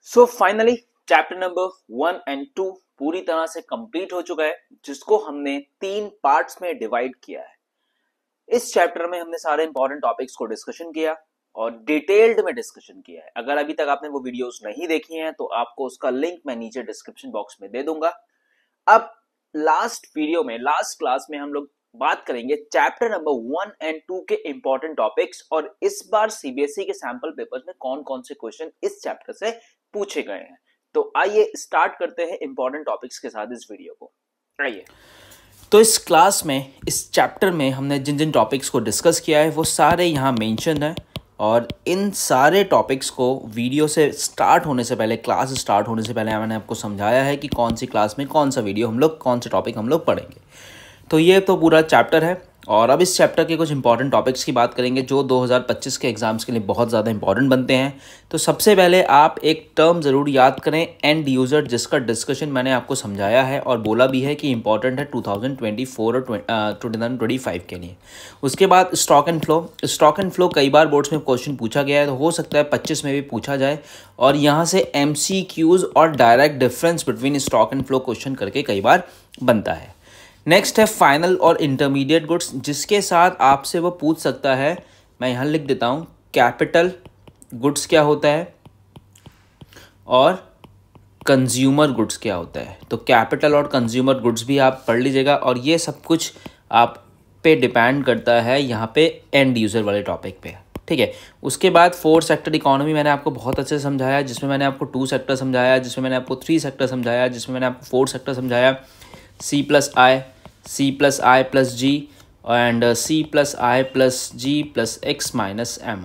So finally chapter number 1 और 2 पूरी तरह से कंप्लीट हो चुका है, जिसको हमने 3 पार्ट्स में डिवाइड किया है। इस चैप्टर में हमने सारे इंपॉर्टेंट टॉपिक्स को डिस्कशन किया और डिटेल्ड में डिस्कशन किया है। अगर अभी तक आपने वो वीडियोस नहीं देखी हैं तो आपको उसका लिंक मैं नीचे डिस्क्रिप्शन बॉक्स में दे दूंगा। अब लास्ट क्लास में हम लोग बात करेंगे चैप्टर नंबर 1 और 2 के इंपॉर्टेंट टॉपिक्स, और इस बार सीबीएसई के सैंपल पेपर्स में कौन कौन से क्वेश्चन इस चैप्टर से पूछे गए हैं। तो आइए स्टार्ट करते हैं इंपॉर्टेंट टॉपिक्स के साथ इस वीडियो को। आइए, तो इस क्लास में, इस चैप्टर में हमने जिन जिन टॉपिक्स को डिस्कस किया है वो सारे यहाँ मेंशन है, और इन सारे टॉपिक्स को वीडियो से स्टार्ट होने से पहले, क्लास स्टार्ट होने से पहले मैंने आपको समझाया है कि कौन सी क्लास में कौन सा वीडियो हम लोग, कौन से टॉपिक हम लोग पढ़ेंगे। तो ये तो पूरा चैप्टर है, और अब इस चैप्टर के कुछ इंपॉर्टेंट टॉपिक्स की बात करेंगे जो 2025 के एग्जाम्स के लिए बहुत ज़्यादा इंपॉर्टेंट बनते हैं। तो सबसे पहले आप एक टर्म ज़रूर याद करें, एंड यूज़र, जिसका डिस्कशन मैंने आपको समझाया है और बोला भी है कि इंपॉर्टेंट है 2024 और 2025 के लिए। उसके बाद stock and flow. Stock and flow कई बार बोर्ड्स में क्वेश्चन पूछा गया है, तो हो सकता है 25 में भी पूछा जाए, और यहाँ से MCQs और direct difference between stock and flow question करके कई बार बनता है। नेक्स्ट है फाइनल और इंटरमीडिएट गुड्स, जिसके साथ आपसे वो पूछ सकता है, मैं यहाँ लिख देता हूँ, कैपिटल गुड्स क्या होता है और कंज्यूमर गुड्स क्या होता है। तो कैपिटल और कंज्यूमर गुड्स भी आप पढ़ लीजिएगा, और ये सब कुछ आप पे डिपेंड करता है यहाँ पे एंड यूज़र वाले टॉपिक पे, ठीक है। उसके बाद 4 सेक्टर इकोनॉमी मैंने आपको बहुत अच्छे से समझाया, जिसमें मैंने आपको 2 सेक्टर समझाया, जिसमें मैंने आपको 3 सेक्टर समझाया, जिसमें मैंने आपको 4 सेक्टर समझाया, C+I, C+I+G and C+I+G+X-M।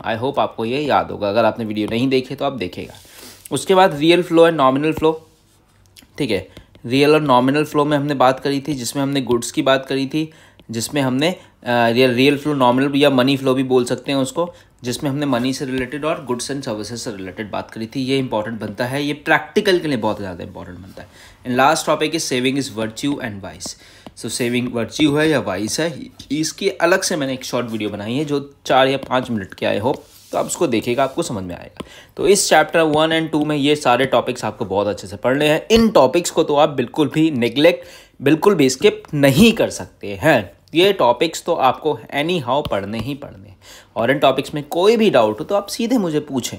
I hope आपको ये याद होगा, अगर आपने वीडियो नहीं देखी तो आप देखेगा। उसके बाद real flow and nominal flow, ठीक है। रियल और नॉमिनल फ्लो में हमने बात करी थी, जिसमें हमने गुड्स की बात करी थी, जिसमें हमने रियल फ्लो, नॉमिनल या मनी फ्लो भी बोल सकते हैं उसको, जिसमें हमने मनी से रिलेटेड और गुड्स एंड सर्विसेज से रिलेटेड बात करी थी। ये इंपॉर्टेंट बनता है, ये प्रैक्टिकल के लिए बहुत ज़्यादा इंपॉर्टेंट बनता है। And last topic is saving is virtue and vice. So saving virtue है या वाइस है, इसकी अलग से मैंने एक शॉर्ट वीडियो बनाई है जो 4 या 5 मिनट की, आई होप तो आप उसको देखिएगा, आपको समझ में आएगा। तो इस चैप्टर 1 और 2 में ये सारे टॉपिक्स आपको बहुत अच्छे से पढ़ने हैं। इन टॉपिक्स को तो आप बिल्कुल भी नेग्लेक्ट, बिल्कुल भी स्किप नहीं कर सकते हैं। ये टॉपिक्स तो आपको एनी हाउ पढ़ने ही पढ़ने, और इन टॉपिक्स में कोई भी डाउट हो तो आप सीधे मुझे पूछें,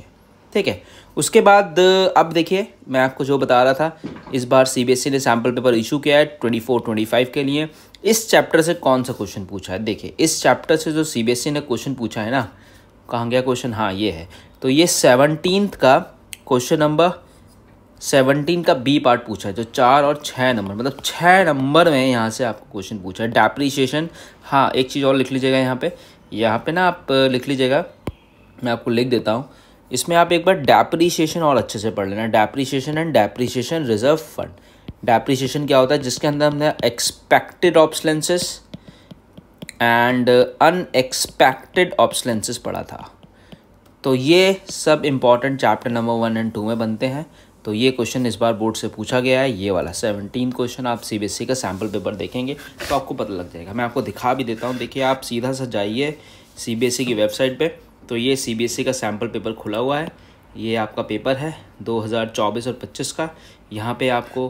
ठीक है। उसके बाद अब देखिए, मैं आपको जो बता रहा था, इस बार सीबीएसई ने सैम्पल पेपर इशू किया है 24-25 के लिए। इस चैप्टर से कौन सा क्वेश्चन पूछा है, देखिए इस चैप्टर से जो सीबीएसई ने क्वेश्चन पूछा है ना, कहाँ गया क्वेश्चन, हाँ ये है। तो ये 17th का क्वेश्चन नंबर 17 का बी पार्ट पूछा है, जो 4 और 6 नंबर, मतलब 6 नंबर में यहाँ से आपको क्वेश्चन पूछा है। डेप्रीशिएशन, हाँ एक चीज़ और लिख लीजिएगा यहाँ पे ना आप लिख लीजिएगा, मैं आपको लिख देता हूँ। इसमें आप एक बार डेप्रीशिएशन और अच्छे से पढ़ लेना, depreciation and depreciation reserve fund. Depreciation क्या होता है, जिसके अंदर हमने एक्सपेक्टेड ऑब्सलेंसेस एंड अनएक्सपेक्टेड ऑब्सलेंसेस पढ़ा था। तो ये सब इंपॉर्टेंट चैप्टर नंबर 1 और 2 में बनते हैं। तो ये क्वेश्चन इस बार बोर्ड से पूछा गया है, ये वाला 17 क्वेश्चन। आप सीबीएसई का सैम्पल पेपर देखेंगे तो आपको पता लग जाएगा। मैं आपको दिखा भी देता हूँ, देखिए आप सीधा सा जाइए सीबीएसई की वेबसाइट पे, तो ये सीबीएसई का सैम्पल पेपर खुला हुआ है। ये आपका पेपर है 2024 और 25 का। यहाँ पे आपको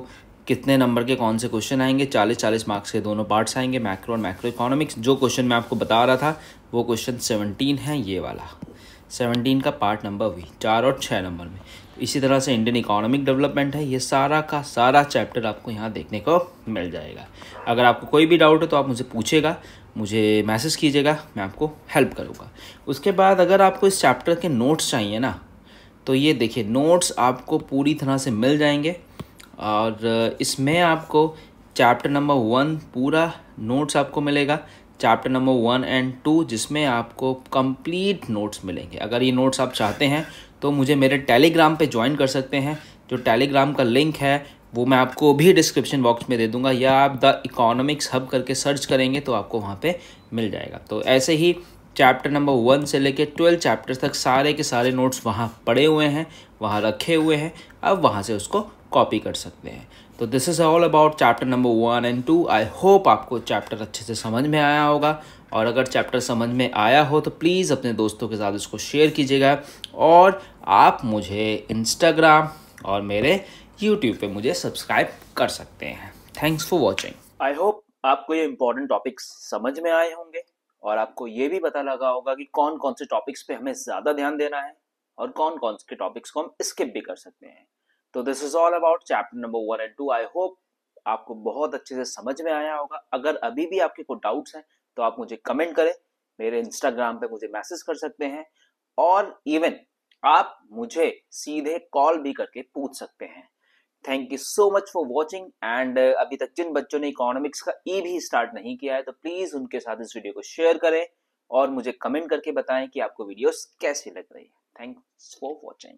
कितने नंबर के कौन से क्वेश्चन आएंगे, 40-40 मार्क्स के दोनों पार्ट्स आएंगे, मैक्रो और मैक्रो इकोनॉमिक्स। जो क्वेश्चन मैं आपको बता रहा था वो क्वेश्चन 17 है, ये वाला 17 का पार्ट नंबर भी 4 और 6 नंबर में। इसी तरह से इंडियन इकोनॉमिक डेवलपमेंट है, ये सारा का सारा चैप्टर आपको यहाँ देखने को मिल जाएगा। अगर आपको कोई भी डाउट हो तो आप मुझे पूछेगा, मुझे मैसेज कीजिएगा, मैं आपको हेल्प करूँगा। उसके बाद अगर आपको इस चैप्टर के नोट्स चाहिए ना, तो ये देखिए नोट्स आपको पूरी तरह से मिल जाएंगे, और इसमें आपको चैप्टर नंबर 1 पूरा नोट्स आपको मिलेगा, चैप्टर नंबर 1 और 2 जिसमें आपको कंप्लीट नोट्स मिलेंगे। अगर ये नोट्स आप चाहते हैं तो मुझे मेरे टेलीग्राम पे ज्वाइन कर सकते हैं, जो टेलीग्राम का लिंक है वो मैं आपको भी डिस्क्रिप्शन बॉक्स में दे दूंगा, या आप द इकोनॉमिक्स हब करके सर्च करेंगे तो आपको वहाँ पे मिल जाएगा। तो ऐसे ही चैप्टर नंबर 1 से लेकर 12 चैप्टर्स तक सारे के सारे नोट्स वहाँ पड़े हुए हैं, वहाँ रखे हुए हैं, अब वहाँ से उसको कॉपी कर सकते हैं। तो this is all about chapter number 1 और 2। आई होप आपको चैप्टर अच्छे से समझ में आया होगा, और अगर चैप्टर समझ में आया हो तो प्लीज़ अपने दोस्तों के साथ इसको शेयर कीजिएगा, और आप मुझे इंस्टाग्राम और मेरे यूट्यूब पे मुझे सब्सक्राइब कर सकते हैं। Thanks for watching. I hope आपको ये इंपॉर्टेंट टॉपिक्स समझ में आए होंगे और आपको ये भी पता लगा होगा कि कौन कौन से टॉपिक्स पे हमें ज़्यादा ध्यान देना है और कौन कौन से टॉपिक्स को हम स्किप भी कर सकते हैं। तो this is all about chapter number 1 and 2। I hope आपको बहुत अच्छे से समझ में आया होगा। अगर अभी भी आपके कोई डाउट्स हैं तो आप मुझे कमेंट करें, मेरे इंस्टाग्राम पे मुझे मैसेज कर सकते हैं और इवन आप मुझे सीधे कॉल भी करके पूछ सकते हैं। Thank you so much for watching and अभी तक जिन बच्चों ने इकोनॉमिक्स का ई भी स्टार्ट नहीं किया है तो प्लीज उनके साथ इस वीडियो को शेयर करें और मुझे कमेंट करके बताएं कि आपको वीडियोस कैसी लग रही है। Thanks for watching.